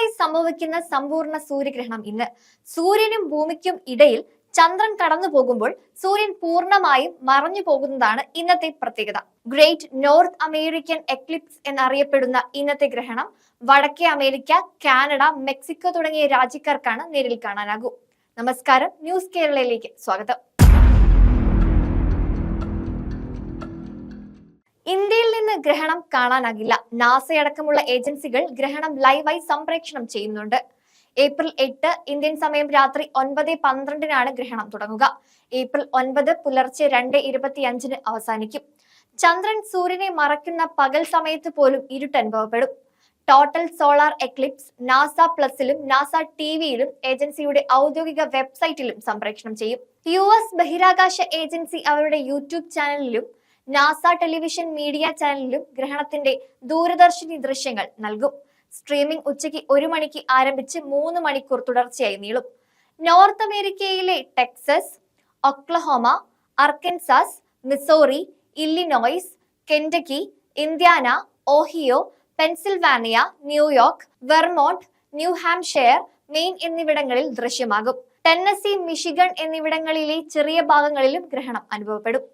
ആദ്യമായി സംഭവിക്കുന്ന സമ്പൂർണ്ണ സൂര്യഗ്രഹണം ഇന്ന്. സൂര്യനും ഭൂമിക്കും ഇടയിൽ ചന്ദ്രൻ കടന്നു പോകുമ്പോൾ സൂര്യൻ പൂർണ്ണമായും മറഞ്ഞു പോകുന്നതാണ് ഇന്നത്തെ പ്രത്യേകത. ഗ്രേറ്റ് നോർത്ത് അമേരിക്കൻ എക്ലിപ്സ് എന്നറിയപ്പെടുന്ന ഇന്നത്തെ ഗ്രഹണം വടക്കേ അമേരിക്ക, കാനഡ, മെക്സിക്കോ തുടങ്ങിയ രാജ്യക്കാർക്കാണ് നേരിൽ കാണാനാകൂ. നമസ്കാരം, ന്യൂസ് കേരളയിലേക്ക് സ്വാഗതം. ഇന്ത്യയിൽ നിന്ന് ഗ്രഹണം കാണാനാകില്ല. നാസയടക്കമുള്ള ഏജൻസികൾ ഗ്രഹണം ലൈവായി സംപ്രേഷണം ചെയ്യുന്നുണ്ട്. ഏപ്രിൽ 8 ഇന്ത്യൻ സമയം രാത്രി 9:12 ഗ്രഹണം തുടങ്ങുക. ഏപ്രിൽ 9 പുലർച്ചെ 2:25 അവസാനിക്കും. ചന്ദ്രൻ സൂര്യനെ മറയ്ക്കുന്ന പകൽ സമയത്ത് പോലും ഇരുട്ട് അനുഭവപ്പെടും. ടോട്ടൽ സോളാർ എക്ലിപ്സ് നാസ പ്ലസിലും നാസ ടിവിയിലും ഏജൻസിയുടെ ഔദ്യോഗിക വെബ്സൈറ്റിലും സംപ്രേഷണം ചെയ്യും. US ബഹിരാകാശ ഏജൻസി അവരുടെ യൂട്യൂബ് ചാനലിലും നാസ ടെലിവിഷൻ മീഡിയ ചാനലിലും ഗ്രഹണത്തിന്റെ ദൂരദർശിനി ദൃശ്യങ്ങൾ നൽകും. സ്ട്രീമിംഗ് ഉച്ചയ്ക്ക് 1 മണിക്ക് ആരംഭിച്ച് 3 മണിക്കൂർ തുടർച്ചയായി നീളും. നോർത്ത് അമേരിക്കയിലെ Texas, Oklahoma, Arkansas, Missouri, Illinois, Kentucky, Indiana, Ohio, Pennsylvania, New York, Vermont, new Hampshire, main എന്നിവിടങ്ങളിൽ ദൃശ്യമാകും. ടെന്നസി, മിഷിഗൺ എന്നിവിടങ്ങളിലെ ചെറിയ ഭാഗങ്ങളിലും ഗ്രഹണം അനുഭവപ്പെടും.